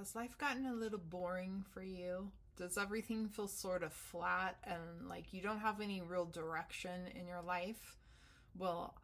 Has life gotten a little boring for you? Does everything feel sort of flat and like you don't have any real direction in your life? Well,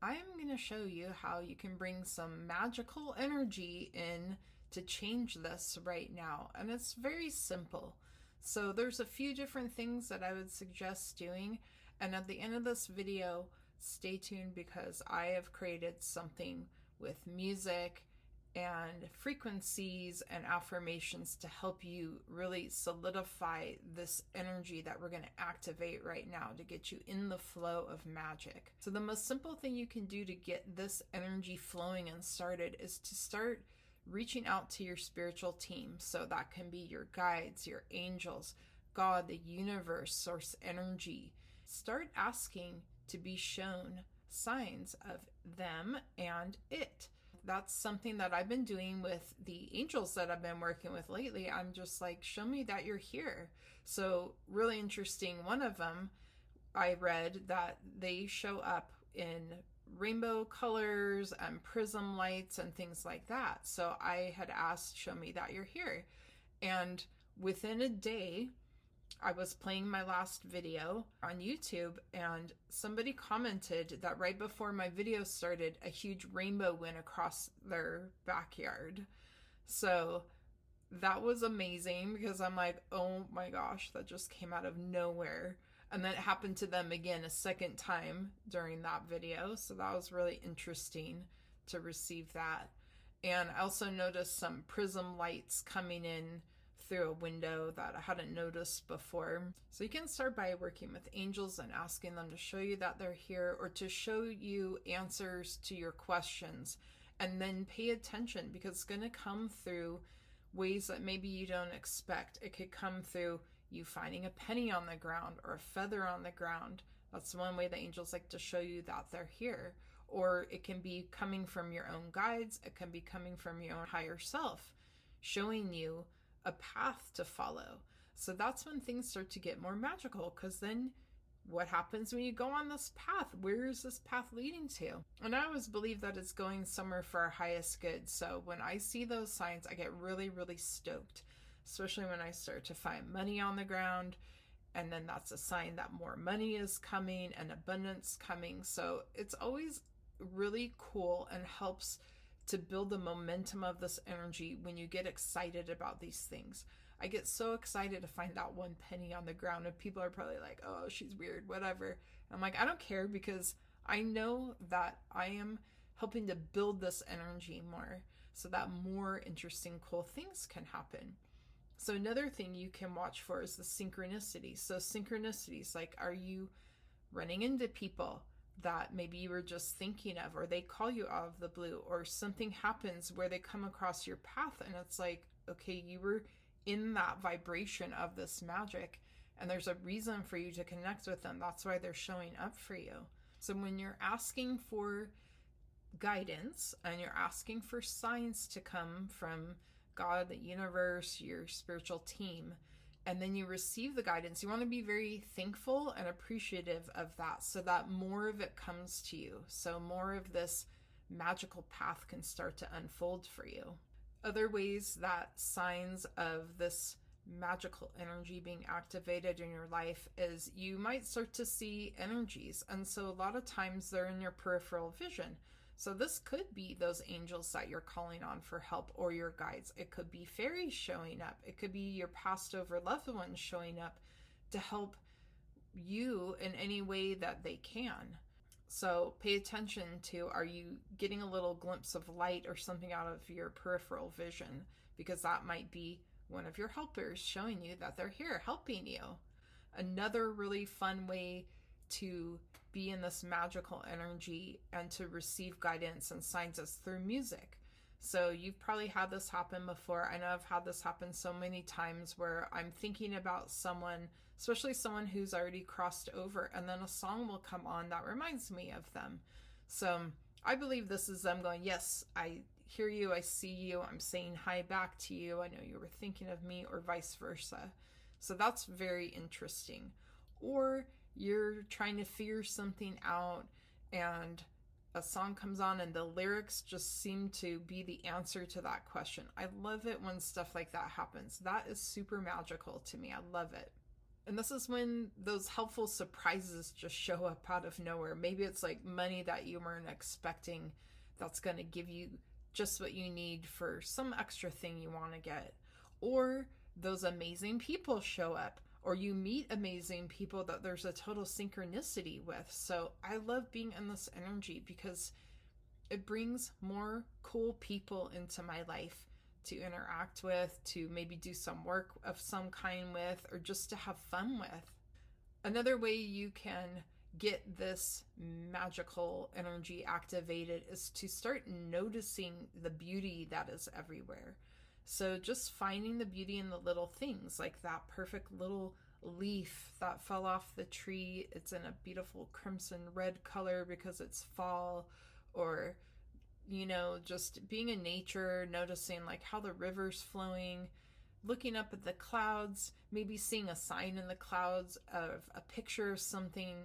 I'm going to show you how you can bring some magical energy in to change this right now. And it's very simple. So there's a few different things that I would suggest doing. And at the end of this video, stay tuned because I have created something with music and frequencies and affirmations to help you really solidify this energy that we're going to activate right now to get you in the flow of magic. So the most simple thing you can do to get this energy flowing and started is to start reaching out to your spiritual team. So that can be your guides, your angels, God, the universe, source energy. Start asking to be shown signs of them and it. That's something that I've been doing with the angels that I've been working with lately. I'm just like, show me that you're here. So really interesting. One of them, I read that they show up in rainbow colors and prism lights and things like that. So I had asked, show me that you're here. And within a day, I was playing my last video on YouTube and somebody commented that right before my video started, a huge rainbow went across their backyard. So that was amazing because I'm like, oh my gosh, that just came out of nowhere. And then it happened to them again a second time during that video. So that was really interesting to receive that. And I also noticed some prism lights coming in through a window that I hadn't noticed before. So you can start by working with angels and asking them to show you that they're here or to show you answers to your questions. And then pay attention because it's going to come through ways that maybe you don't expect. It could come through you finding a penny on the ground or a feather on the ground. That's one way the angels like to show you that they're here. Or it can be coming from your own guides. It can be coming from your own higher self, showing you a path to follow. So that's when things start to get more magical, because then what happens when you go on this path? Where is this path leading to? And I always believe that it's going somewhere for our highest good. So when I see those signs, I get really, really stoked, especially when I start to find money on the ground. And then that's a sign that more money is coming and abundance coming. So it's always really cool and helps to build the momentum of this energy when you get excited about these things. I get so excited to find that one penny on the ground and people are probably like, oh, she's weird, whatever. I'm like, I don't care because I know that I am helping to build this energy more so that more interesting, cool things can happen. So another thing you can watch for is the synchronicity. So synchronicities, like, are you running into people that maybe you were just thinking of, or they call you out of the blue, or something happens where they come across your path and it's like, okay, you were in that vibration of this magic and there's a reason for you to connect with them. That's why they're showing up for you. So when you're asking for guidance and you're asking for signs to come from God, the universe, your spiritual team, and then you receive the guidance, you want to be very thankful and appreciative of that so that more of it comes to you. So more of this magical path can start to unfold for you. Other ways that signs of this magical energy being activated in your life is you might start to see energies. And so a lot of times they're in your peripheral vision. So this could be those angels that you're calling on for help or your guides. It could be fairies showing up. It could be your passed over loved ones showing up to help you in any way that they can. So pay attention to, are you getting a little glimpse of light or something out of your peripheral vision? Because that might be one of your helpers showing you that they're here helping you. Another really fun way to be in this magical energy and to receive guidance and signs is through music. So you've probably had this happen before. I know I've had this happen so many times where I'm thinking about someone, especially someone who's already crossed over, and then a song will come on that reminds me of them. So I believe this is them going, yes, I hear you, I see you, I'm saying hi back to you, I know you were thinking of me, or vice versa. So that's very interesting. Or you're trying to figure something out and a song comes on and the lyrics just seem to be the answer to that question. I love it when stuff like that happens. That is super magical to me. I love it. And this is when those helpful surprises just show up out of nowhere. Maybe it's like money that you weren't expecting that's going to give you just what you need for some extra thing you want to get. Or those amazing people show up, or you meet amazing people that there's a total synchronicity with. So I love being in this energy because it brings more cool people into my life to interact with, to maybe do some work of some kind with, or just to have fun with. Another way you can get this magical energy activated is to start noticing the beauty that is everywhere. So just finding the beauty in the little things, like that perfect little leaf that fell off the tree. It's in a beautiful crimson red color because it's fall. Or, you know, just being in nature, noticing like how the river's flowing, looking up at the clouds, maybe seeing a sign in the clouds of a picture of something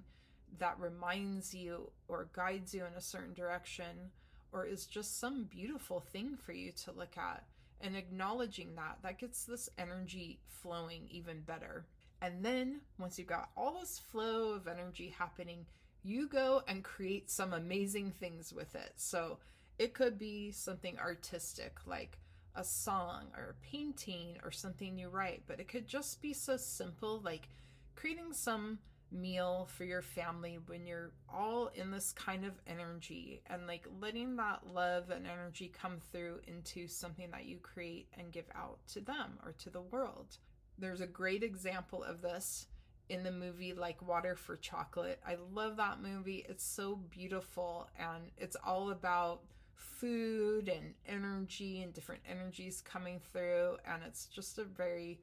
that reminds you or guides you in a certain direction, or is just some beautiful thing for you to look at. And acknowledging that gets this energy flowing even better. And then once you've got all this flow of energy happening, you go and create some amazing things with it. So it could be something artistic, like a song or a painting or something you write, but it could just be so simple, like creating some meal for your family when you're all in this kind of energy, and like letting that love and energy come through into something that you create and give out to them or to the world. There's a great example of this in the movie Like Water for Chocolate. I love that movie. It's so beautiful, and it's all about food and energy and different energies coming through, and it's just a very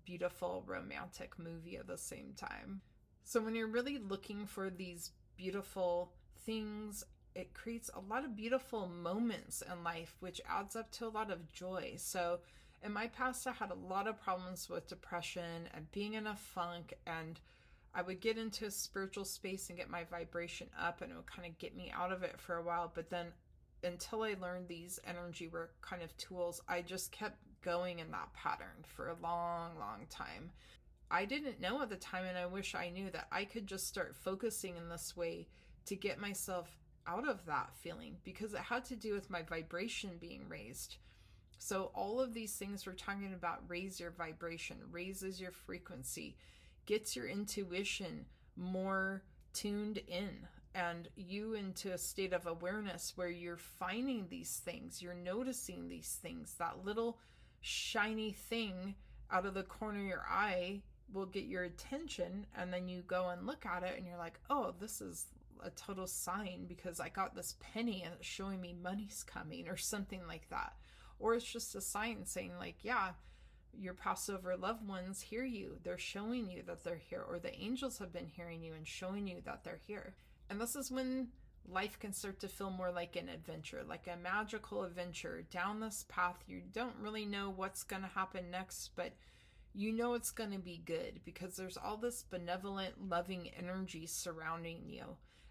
beautiful romantic movie at the same time. So when you're really looking for these beautiful things, it creates a lot of beautiful moments in life, which adds up to a lot of joy. So in my past, I had a lot of problems with depression and being in a funk, and I would get into a spiritual space and get my vibration up, and it would kind of get me out of it for a while. But then until I learned these energy work kind of tools, I just kept going in that pattern for a long, long time. I didn't know at the time, and I wish I knew, that I could just start focusing in this way to get myself out of that feeling, because it had to do with my vibration being raised. So all of these things we're talking about raise your vibration, raises your frequency, gets your intuition more tuned in, and you into a state of awareness where you're finding these things, you're noticing these things. That little shiny thing out of the corner of your eye will get your attention, and then you go and look at it and you're like, oh, this is a total sign because I got this penny and it's showing me money's coming, or something like that. Or it's just a sign saying like, yeah, your Passover loved ones hear you. They're showing you that they're here, or the angels have been hearing you and showing you that they're here. And this is when life can start to feel more like an adventure, like a magical adventure down this path. You don't really know what's going to happen next, but you know it's going to be good because there's all this benevolent, loving energy surrounding you.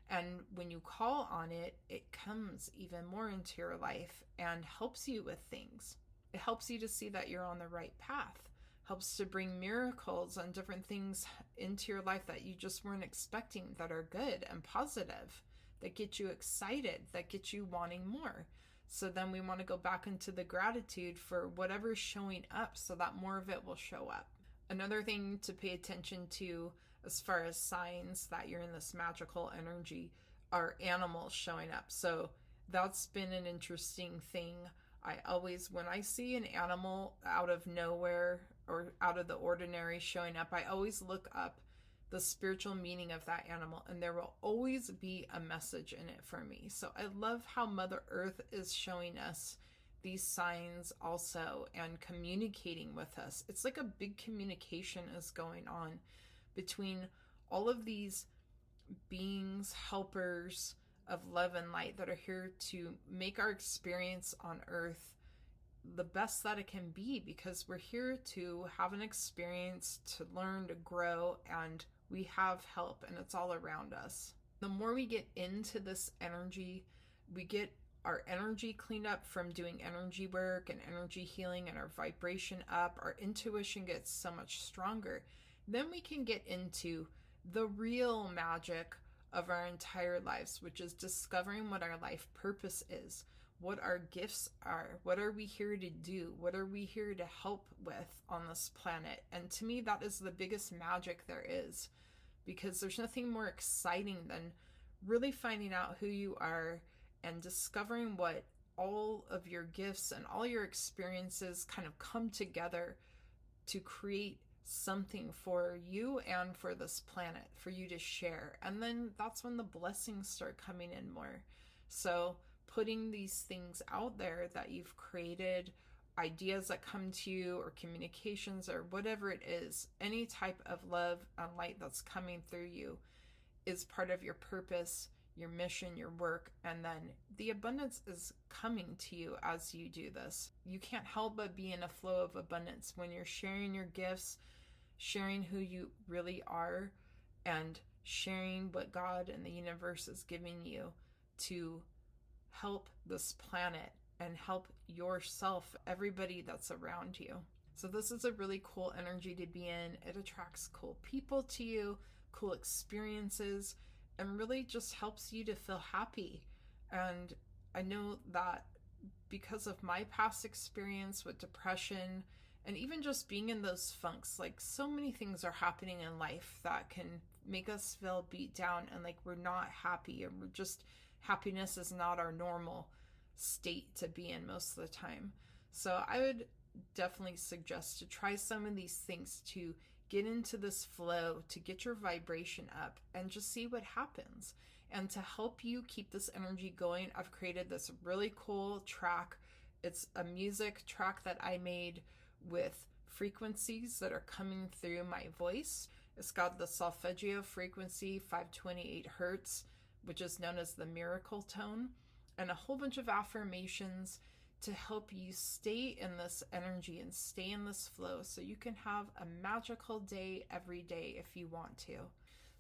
And when you call on it, it comes even more into your life and helps you with things. It helps you to see that you're on the right path, helps to bring miracles and different things into your life that you just weren't expecting, that are good and positive, that get you excited, that get you wanting more. So then we want to go back into the gratitude for whatever's showing up so that more of it will show up. Another thing to pay attention to as far as signs that you're in this magical energy are animals showing up. So that's been an interesting thing. I always, when I see an animal out of nowhere or out of the ordinary showing up, I always look up the spiritual meaning of that animal, and there will always be a message in it for me. So I love how Mother Earth is showing us these signs also and communicating with us. It's like a big communication is going on between all of these beings, helpers of love and light that are here to make our experience on Earth the best that it can be, because we're here to have an experience, to learn, to grow, and we have help, and it's all around us. The more we get into this energy, we get our energy cleaned up from doing energy work and energy healing, and our vibration up, our intuition gets so much stronger. Then we can get into the real magic of our entire lives, which is discovering what our life purpose is, what our gifts are, what are we here to do, what are we here to help with on this planet. And to me, that is the biggest magic there is, because there's nothing more exciting than really finding out who you are and discovering what all of your gifts and all your experiences kind of come together to create something for you and for this planet for you to share. And then that's when the blessings start coming in more. So putting these things out there that you've created, ideas that come to you, or communications, or whatever it is, any type of love and light that's coming through you is part of your purpose, your mission, your work, and then the abundance is coming to you as you do this. You can't help but be in a flow of abundance when you're sharing your gifts, sharing who you really are, and sharing what God and the universe is giving you to help this planet and help yourself, everybody that's around you. So this is a really cool energy to be in. It attracts cool people to you, cool experiences, and really just helps you to feel happy. And I know that because of my past experience with depression and even just being in those funks, like so many things are happening in life that can make us feel beat down and like we're not happy, and we're just, happiness is not our normal state to be in most of the time. So I would definitely suggest to try some of these things to get into this flow, to get your vibration up and just see what happens. And to help you keep this energy going, I've created this really cool track. It's a music track that I made with frequencies that are coming through my voice. It's got the solfeggio frequency, 528 hertz, which is known as the miracle tone, and a whole bunch of affirmations to help you stay in this energy and stay in this flow so you can have a magical day every day if you want to.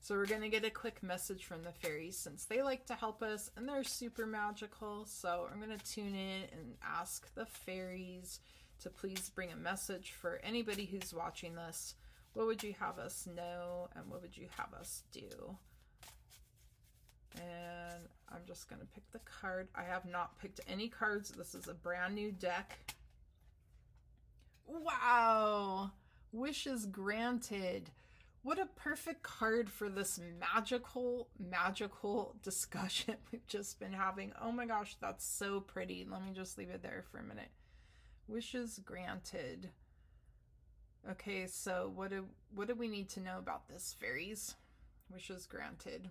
So we're going to get a quick message from the fairies since they like to help us and they're super magical. So I'm going to tune in and ask the fairies to please bring a message for anybody who's watching this. What would you have us know and what would you have us do? And I'm just going to pick the card. I have not picked any cards. This is a brand new deck. Wow! Wishes granted. What a perfect card for this magical discussion we've just been having. Oh my gosh, that's so pretty. Let me just leave it there for a minute. Wishes granted. Okay, so what do we need to know about this, fairies? Wishes granted.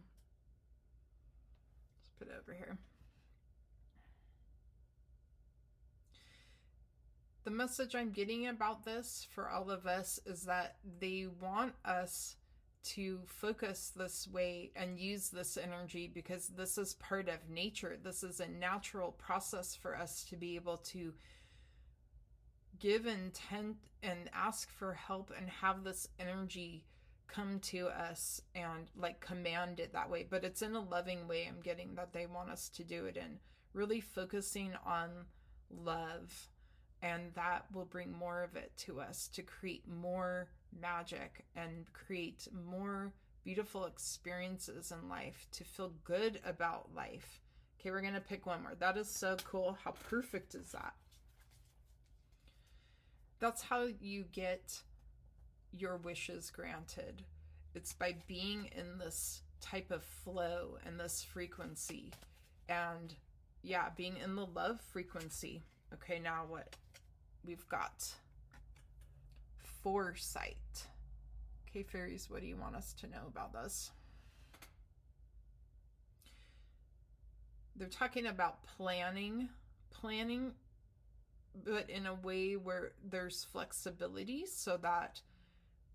Put it over here. The message I'm getting about this for all of us is that they want us to focus this way and use this energy because this is part of nature. This is a natural process for us to be able to give intent and ask for help and have this energy come to us and like command it that way, but it's in a loving way. I'm getting that they want us to do it in really focusing on love, and that will bring more of it to us to create more magic and create more beautiful experiences in life, to feel good about life. Okay, we're gonna pick one more. That is so cool. How perfect is that? That's how you get your wishes granted. It's by being in this type of flow and this frequency, and yeah, being in the love frequency. Okay, now what we've got? Foresight. Okay, fairies, what do you want us to know about this? They're talking about planning, but in a way where there's flexibility so that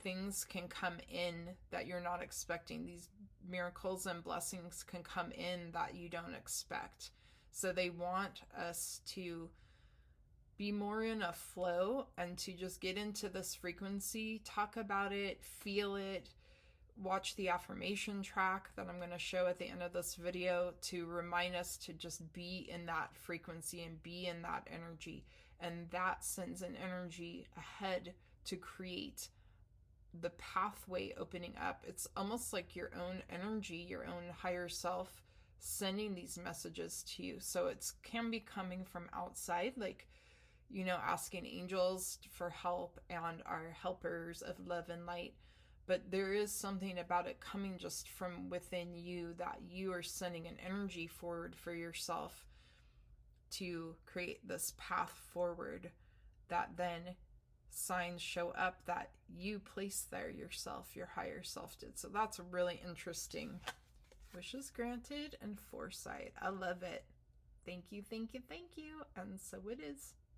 things can come in that you're not expecting. These miracles and blessings can come in that you don't expect. So they want us to be more in a flow and to just get into this frequency, talk about it, feel it, watch the affirmation track that I'm going to show at the end of this video to remind us to just be in that frequency and be in that energy. And that sends an energy ahead to create the pathway opening up. It's almost like your own energy, your own higher self sending these messages to you. So it can be coming from outside, like, you know, asking angels for help and our helpers of love and light. But there is something about it coming just from within you, that you are sending an energy forward for yourself to create this path forward, that then signs show up that you placed there yourself, your higher self did. So that's really interesting. Wishes granted and foresight. I love it. Thank you, thank you, thank you. And so it is.